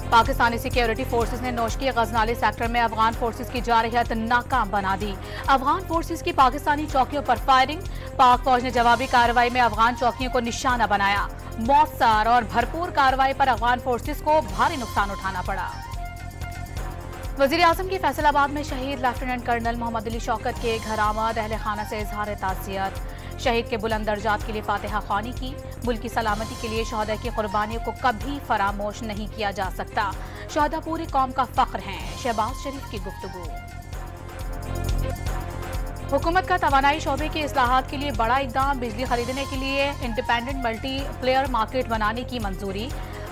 Pakistani security forces ने Noshki गजनाली sector में Afghan forces की जारहियत नाकाम बना दी। अफगान फोर्सेस की पाकिस्तानी चौकियों पर फायरिंग, पाक फौज ने जवाबी कार्रवाई में अफगान चौकियों को निशाना बनाया। मौसर और भरपूर कार्रवाई पर अफगान फोर्सेस को भारी नुकसान उठाना पड़ा। वजीर आजम की फैसलाबाद में शहीद लेफ्टिनेंट कर्नल मोहम्मद अली शौकत के घर आमद अहले खाना से इजहार ताज़ियत। शहीद के बुलंद दर्जात के लिए फातिहा ख्वानी की। मुल्क की सलामती के लिए शहदा की कुर्बानियों को कभी फरामोश नहीं किया जा सकता। शहदा पूरी कौम का फख्र हैं। शहबाज शरीफ की गुफ्तगू। हुकूमत का तवानाई शोबे की इस्लाहात के लिए बड़ा इकदाम, बिजली खरीदने के लिए इंडिपेंडेंट मल्टी प्लेयर मार्केट बनाने की मंजूरी।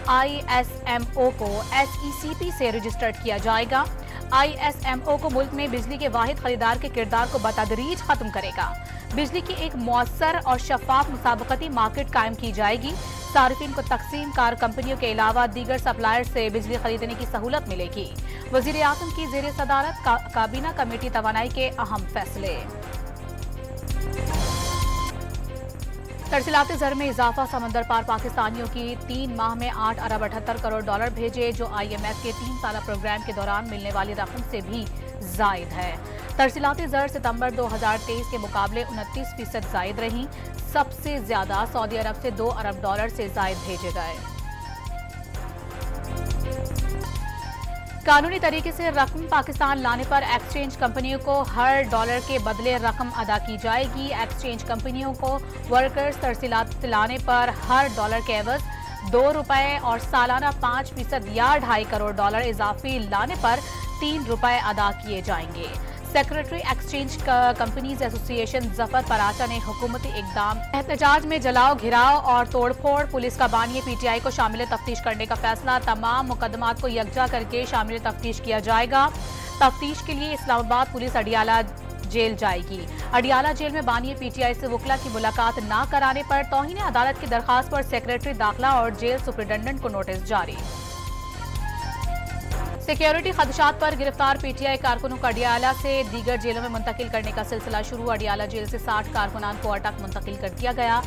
ISMO को SECP से रजिस्टर्ड किया जाएगा। ISMO को मुल्क में बिजली के वाहिद खरीदार के किरदार को बतदरीज खत्म करेगा। बिजली की एक मौसर और शफाफ मुसाबकती मार्केट कायम की जाएगी। सार्फिन को तकसीम कार कंपनियों के अलावा दीगर सप्लायर से बिजली खरीदने की सहूलत मिलेगी। वजीर आजम की जेर सदारत काबीना कमेटी तवानाई के अहम फैसले। तरसीलाती ज़र में इजाफा, समंदर पार पाकिस्तानियों की 3 माह में 8 अरब 78 करोड़ डॉलर भेजे, जो IMF के 3 साला प्रोग्राम के दौरान मिलने वाली रकम से भी जायद है। तरसीलाती ज़र सितंबर 2023 के मुकाबले 29% जायद रही। सबसे ज्यादा सऊदी अरब से 2 अरब डॉलर से जायद भेजे गए। कानूनी तरीके से रकम पाकिस्तान लाने पर एक्सचेंज कंपनियों को हर डॉलर के बदले रकम अदा की जाएगी। एक्सचेंज कंपनियों को वर्कर्स तरसीलात लाने पर हर डॉलर के एवज ₹2 और सालाना 5% या 2.5 करोड़ डॉलर इजाफी लाने पर ₹3 अदा किए जाएंगे। Secretary exchange companies association Zafar Paracha ने हुकूमती इकदाम, एहतजाज में जलाओ, घिराव और तोड़फोड़, पुलिस का बानिए PTI को शामिल तफ्तीश करने का फैसला। तमाम मुकदमात को यकजा करके शामिल तफ्तीश किया जाएगा। तफ्तीश के लिए इस्लामाबाद पुलिस अडियाला जेल जाएगी। अडियाला जेल में बानिए PTI से वकला की मुलाकात न कराने पर तौहीन अदालत की दरखास्त पर सेक्रेटरी दाखिला और जेल सुपरिटेंडेंट को नोटिस जारी। सिक्योरिटी खदशात पर गिरफ्तार PTI कारकुनों को अडियाला से दीगर जेलों में मुंतकिल करने का सिलसिला शुरू। अडियाला जेल से 60 कारकुनान को अटक मुंतकिल कर दिया गया।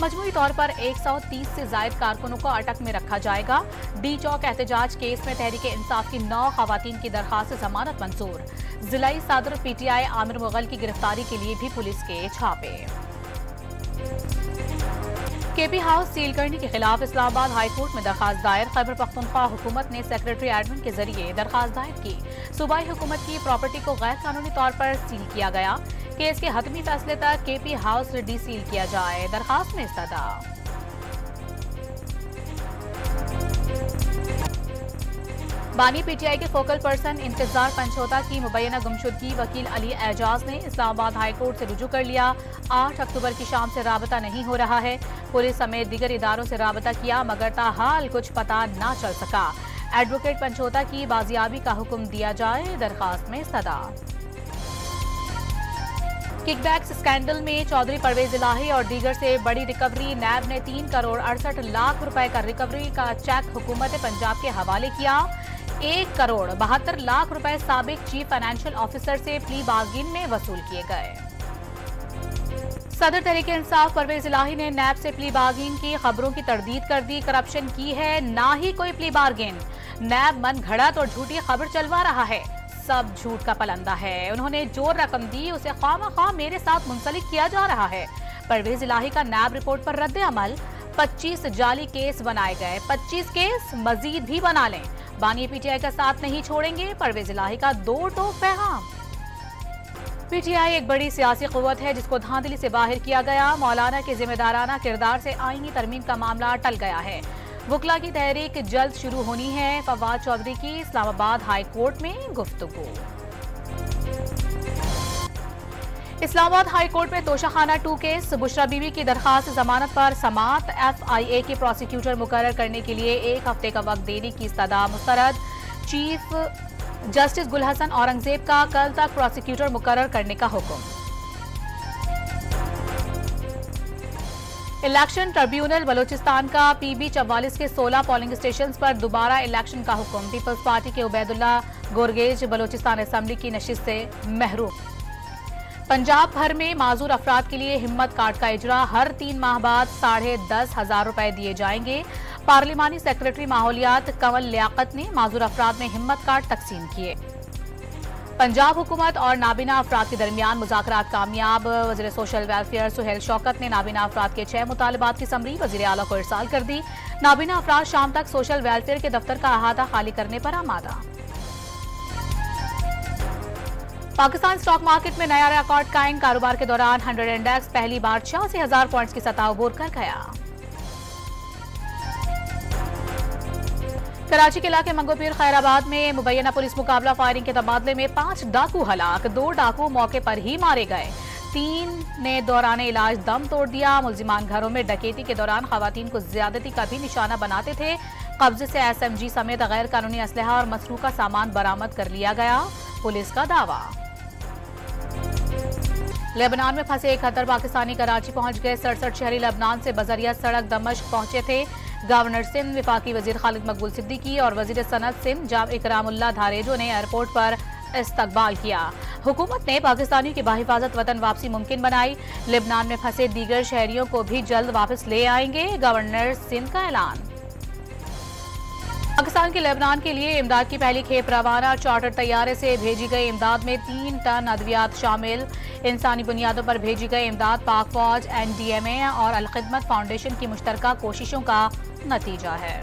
मजमूई तौर पर 130 से जायद कारकुनों को अटक में रखा जाएगा। डी चौक एहतजाज केस में तहरीक इंसाफ की 9 खवातीन की दरखास्त जमानत मंजूर। जिलाई सदर PTI आमिर मुगल की गिरफ्तारी के लिए भी पुलिस के छापे। KP हाउस सील करने के खिलाफ इस्लामाबाद हाई कोर्ट में दरखास्त दायर। खैबर पख्तूनख्वा हुकूमत ने सेक्रेटरी एडमिन के जरिए दरखास्त दायर की। सूबाई हुकूमत की प्रॉपर्टी को गैर कानूनी तौर पर सील किया गया। केस के हतमी फैसले तक KP हाउस डी सील किया जाए। दरखास्त में इस्तदा। बानी PTI के फोकल पर्सन इंतजार पंचोता की मुबैना गुमशुदगी वकील अली एजाज ने इस्लामाबाद हाई कोर्ट से रुजू कर लिया। 8 अक्टूबर की शाम से राबता नहीं हो रहा है। पुलिस समेत दीगर इदारों से राबता किया मगर ताहाल कुछ पता ना चल सका। एडवोकेट पंचोता की बाजियाबी का हुक्म दिया जाए। दरखास्त में सदा। किकबैक्स स्कैंडल में चौधरी परवेज इलाही और दीगर से बड़ी रिकवरी। नैब ने 3 करोड़ 68 लाख रुपए का रिकवरी का चेक हुकूमत पंजाब के हवाले किया। 1 करोड़ 72 लाख रुपए साबिक चीफ फाइनेंशियल ऑफिसर से प्ली बार्गेन में वसूल किए गए। सदर तहरीक इंसाफ परवेज इलाही ने नैब से प्ली बार्गेन की खबरों की तरदीद कर दी। करप्शन की है ना ही कोई प्ली बार्गेन। नैब मन घड़त और झूठी खबर चलवा रहा है। सब झूठ का पलंदा है। उन्होंने जो रकम दी उसे ख्वामख्वाह मेरे साथ मुंसलिक किया जा रहा है। परवेज इलाही का नैब रिपोर्ट पर रद्द अमल। 25 जाली केस बनाए गए। 25 केस मजीद भी बना लें। बानी PTI का साथ नहीं छोड़ेंगे। परवेज इलाही का 2 टोक पैगाम। PTI एक बड़ी सियासी कुव्वत है जिसको धांधली से बाहर किया गया। मौलाना के जिम्मेदाराना किरदार से आईनी तरमीम का मामला टल गया है। वकला की तहरीक जल्द शुरू होनी है। फवाद चौधरी की इस्लामाबाद हाई कोर्ट में गुफ्तगू। इस्लामाबाद हाई कोर्ट में तोशाखाना 2 केस। बुशरा बीबी की दरखास्त जमानत पर समात। FIA के प्रोसिक्यूटर मुकर्रर करने के लिए 1 हफ्ते का वक्त देने की इस्तदा मुस्तरद। चीफ जस्टिस गुलहसन औरंगजेब का कल तक प्रोसिक्यूटर मुकर्रर करने का हुक्म। इलेक्शन ट्रिब्यूनल बलोचिस्तान का PB 44 के 16 पोलिंग स्टेशन पर दोबारा इलेक्शन का हुक्म। पीपल्स पार्टी के उबैदुल्ला गोरगेज बलोचिस्तान असेंबली की नशिस्त से महरूम। पंजाब भर में माजूर अफराद के लिए हिम्मत कार्ड का इजरा, हर 3 माह बाद 10,500 रुपए दिए जाएंगे। पार्लिमानी सेक्रेटरी माहौलियात कंवल लियाकत ने माजूर अफराद में हिम्मत कार्ड तकसीम किए। पंजाब हुकूमत और नाबीना अफराद के दरमियान मुज़ाकरात कामयाब, वज़ीर सोशल वेलफेयर सुहेल शौकत ने नाबीना अफराद के 6 मुतालबात की समरी वज़ीर आला को इरसाल कर दी। नाबीना अफराद शाम तक सोशल वेलफेयर के दफ्तर का अहाता खाली करने पर आमादा। पाकिस्तान स्टॉक मार्केट में नया रिकॉर्ड कायम, कारोबार के दौरान 100 इंडेक्स पहली बार 86,000 पॉइंट्स की सतह अबूर कर गया। कराची के इलाके मंगोपीर खैराबाद में मुबैना पुलिस मुकाबला फायरिंग के तबादले में 5 डाकू हलाक, 2 डाकू मौके पर ही मारे गए, 3 ने दौरान इलाज दम तोड़ दिया। मुल्जिमान घरों में डकैती के दौरान खवातीन को ज्यादती का भी निशाना बनाते थे। कब्जे से SMG समेत गैर कानूनी असलहा और मसरूका सामान बरामद कर लिया गया, पुलिस का दावा। लेबनान में फंसे 71 पाकिस्तानी कराची पहुंच गए। 67 शहरी लेबनान से बजरिया सड़क दमश्क पहुंचे थे। गवर्नर सिंध, विफाकी वजीर खालिद मकबूल सिद्दीकी और वजीर सनत सिंध जाम इकरामुल्लाह धारेजो ने एयरपोर्ट पर इस्तकबाल किया। हुकूमत ने पाकिस्तानियों की बाहिफाजत वतन वापसी मुमकिन बनाई। लेबनान में फंसे दीगर शहरियों को भी जल्द वापस ले आएंगे, गवर्नर सिंध का ऐलान। पाकिस्तान के लेबनान के लिए इमदाद की पहली खेप रवाना, चार्टर तैयारे से भेजी गई इमदाद में 3 टन अद्वियात शामिल। इंसानी बुनियादों पर भेजी गई इमदाद पाक फौज, NDMA और अल-खिदमत फाउंडेशन की मुश्तरका कोशिशों का नतीजा है।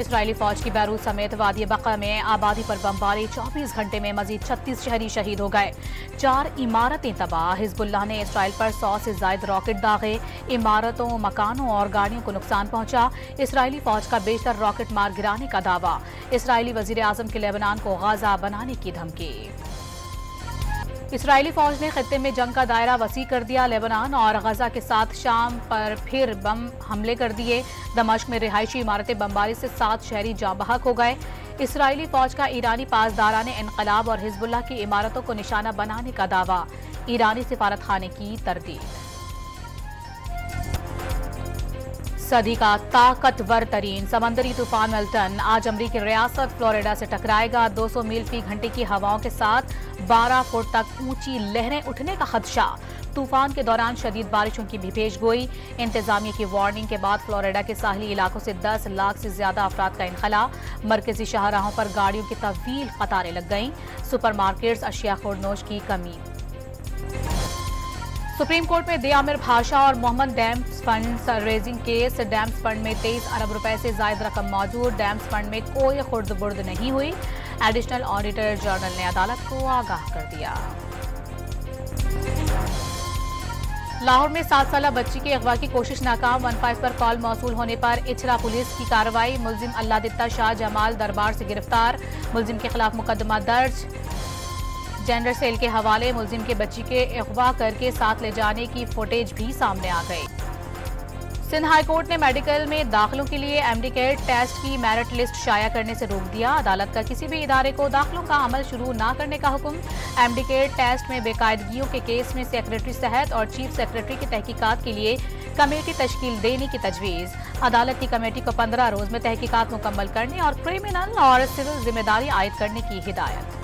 इसराइली फौज की बैरूत समेत वादी बका में आबादी पर बमबारी, 24 घंटे में मजीद 36 शहरी शहीद हो गए, 4 इमारतें तबाह। हिजबुल्लाह ने इसराइल पर 100 से ज्यादा रॉकेट दागे, इमारतों, मकानों और गाड़ियों को नुकसान पहुंचा। इसराइली फौज का बेशतर रॉकेट मार गिराने का दावा। इसराइली वजीर आजम के लेबनान को गाजा बनाने की धमकी। इसराइली फौज ने खित्ते में जंग का दायरा वसी कर दिया। लेबनान और गजा के साथ शाम पर फिर बम हमले कर दिए। दमश्क में रिहायशी इमारतें बमबारी से 7 शहरी जाँ बहक हो गए। इसराइली फौज का ईरानी पासदारान इनकलाब और हिजबुल्लाह की इमारतों को निशाना बनाने का दावा। ईरानी सिफारत खाने की तरदीद। सदी का ताकतवर तरीन समंदरी तूफान मिल्टन आज अमरीकी रियासत फ्लोरिडा से टकराएगा। 200 मील फी घंटे की हवाओं के साथ 12 फुट तक ऊंची लहरें उठने का खदशा। तूफान के दौरान शदीद बारिशों की भी पेशगोई। इंतजामिया की वार्निंग के बाद फ्लोरिडा के साहली इलाकों से 10 लाख से ज्यादा अफराद का इनखला। मरकजी शाहराहों पर गाड़ियों की तवील कतारें लग गईं। सुपरमार्केट्स अशिया खुर्दनोश की कमी। सुप्रीम कोर्ट में दियामिर भाषा और Mohammad dams fund raising case. Dams fund में 23 अरब रुपए से ज्यादा रकम मौजूद। डैम्स फंड में कोई खुर्द बुर्द नहीं हुई। एडिशनल ऑडिटर जनरल ने अदालत को आगाह कर दिया। लाहौर में 7 साला बच्ची के अगवा की कोशिश नाकाम। 15 पर कॉल मौसूल होने पर इचरा पुलिस की कार्रवाई। मुलजिम अल्लादित्ता शाह जमाल दरबार से गिरफ्तार। मुलजिम के खिलाफ मुकदमा दर्ज। जेंडर सेल के हवाले मुलजिम के बच्ची के अगवा करके साथ ले जाने की फुटेज भी सामने आ गई। सिंध हाई कोर्ट ने मेडिकल में दाखिलों के लिए एमडीकेट टेस्ट की मेरिट लिस्ट शाया करने से रोक दिया। अदालत का किसी भी इदारे को दाखिलों का अमल शुरू न करने का हुक्म। एमडीकेट टेस्ट में बेकायदगियों के केस में सेक्रेटरी सेहत और चीफ सेक्रेटरी की तहकीकात के लिए कमेटी तश्कील देने की तजवीज। अदालत की कमेटी को 15 रोज में तहकीकात मुकम्मल करने और क्रिमिनल और सिविल जिम्मेदारी आयद करने की हिदायत।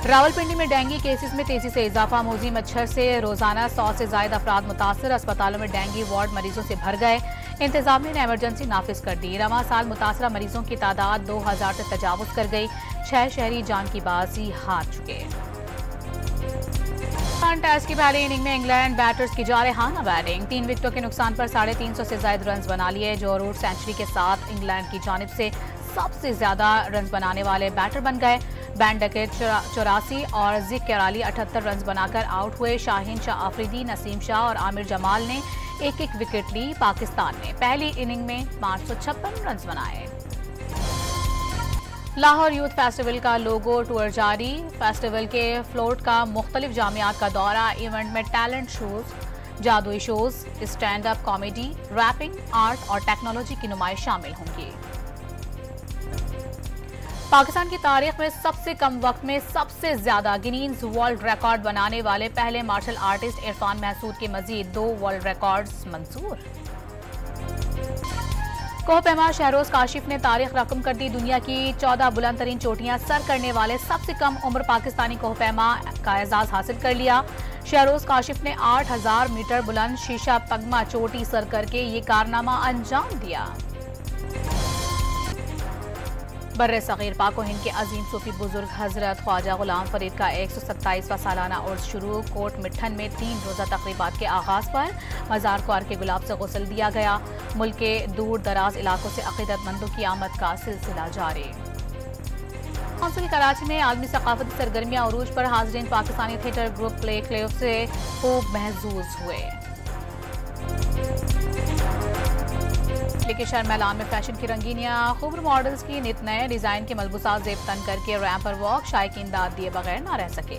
रावलपिंडी में डेंगू केसेस में तेजी से इजाफा। मोजी मच्छर से रोजाना 100 से ज्यादा अफराद मुतासर। अस्पतालों में डेंगू वार्ड मरीजों से भर गए। इंतजामिया ने इमरजेंसी नाफिज कर दी। रवां साल मुतासरा मरीजों की तादाद 2000 से तजावुज कर गई। 6 शहरी जान की बाजी हार चुके। टेस्ट की पहली इनिंग में इंग्लैंड बैटर्स की जारहाना बैटिंग। 3 विकेटों के नुकसान पर 350 से ज्यादा रन बना लिए। जो रूट सेंचुरी के साथ इंग्लैंड की जानिब से सबसे ज्यादा रन बनाने वाले बैटर बन गए। बैन डकेट 84 और जिक कराली 78 रन बनाकर आउट हुए। शाहीन शाह आफरीदी, नसीम शाह और आमिर जमाल ने एक विकेट ली। पाकिस्तान ने पहली इनिंग में 556 रन बनाए। लाहौर यूथ फेस्टिवल का लोगो टूर जारी। फेस्टिवल के फ्लोट का मुख्तलिफ जामियात का दौरा। इवेंट में टैलेंट शोज, जादुई shows, stand up comedy, rapping, art और टेक्नोलॉजी की नुमाइश शामिल होंगी। पाकिस्तान की तारीख में सबसे कम वक्त में सबसे ज्यादा गिनीज वर्ल्ड रिकॉर्ड बनाने वाले पहले मार्शल आर्टिस्ट इरफान महसूद के मजीद 2 वर्ल्ड रिकॉर्ड्स मंजूर। कोहपेमा शहरोज काशिफ ने तारीख रकम कर दी। दुनिया की 14 बुलंद तरीन चोटियां सर करने वाले सबसे कम उम्र पाकिस्तानी कोहपेमा का एजाज हासिल कर लिया। शहरोज काशिफ ने 8000 मीटर बुलंद शीशा पगमा चोटी सर करके ये कारनामा अंजाम दिया। बर्रे सगीर पाक व हिंद के अजीम सूफी बुजुर्ग हजरत ख्वाजा गुलाम फरीद का 127वां सालाना उर्स शुरू। कोट मिट्ठन में 3 रोजा तकरीबात के आगाज पर मजार क्वार के गुलाब से गुस्ल दिया गया। मुल्क के दूर दराज इलाकों से अकीदतमंदों की आमद का सिलसिला जारी। कौंसिल कराची में आलमी सकाफती सरगर्मियां उरूज पर। हाजरीन पाकिस्तानी थिएटर ग्रुप प्ले क्लेफ से खूब महजूज हुए। लेकिन शहर मैदान में फैशन की रंगीनियां, खूब मॉडल्स की नित नए डिजाइन के मलबूसा जेब तन करके रैंप पर वॉक, शायकीन दाद दिए बगैर न रह सके।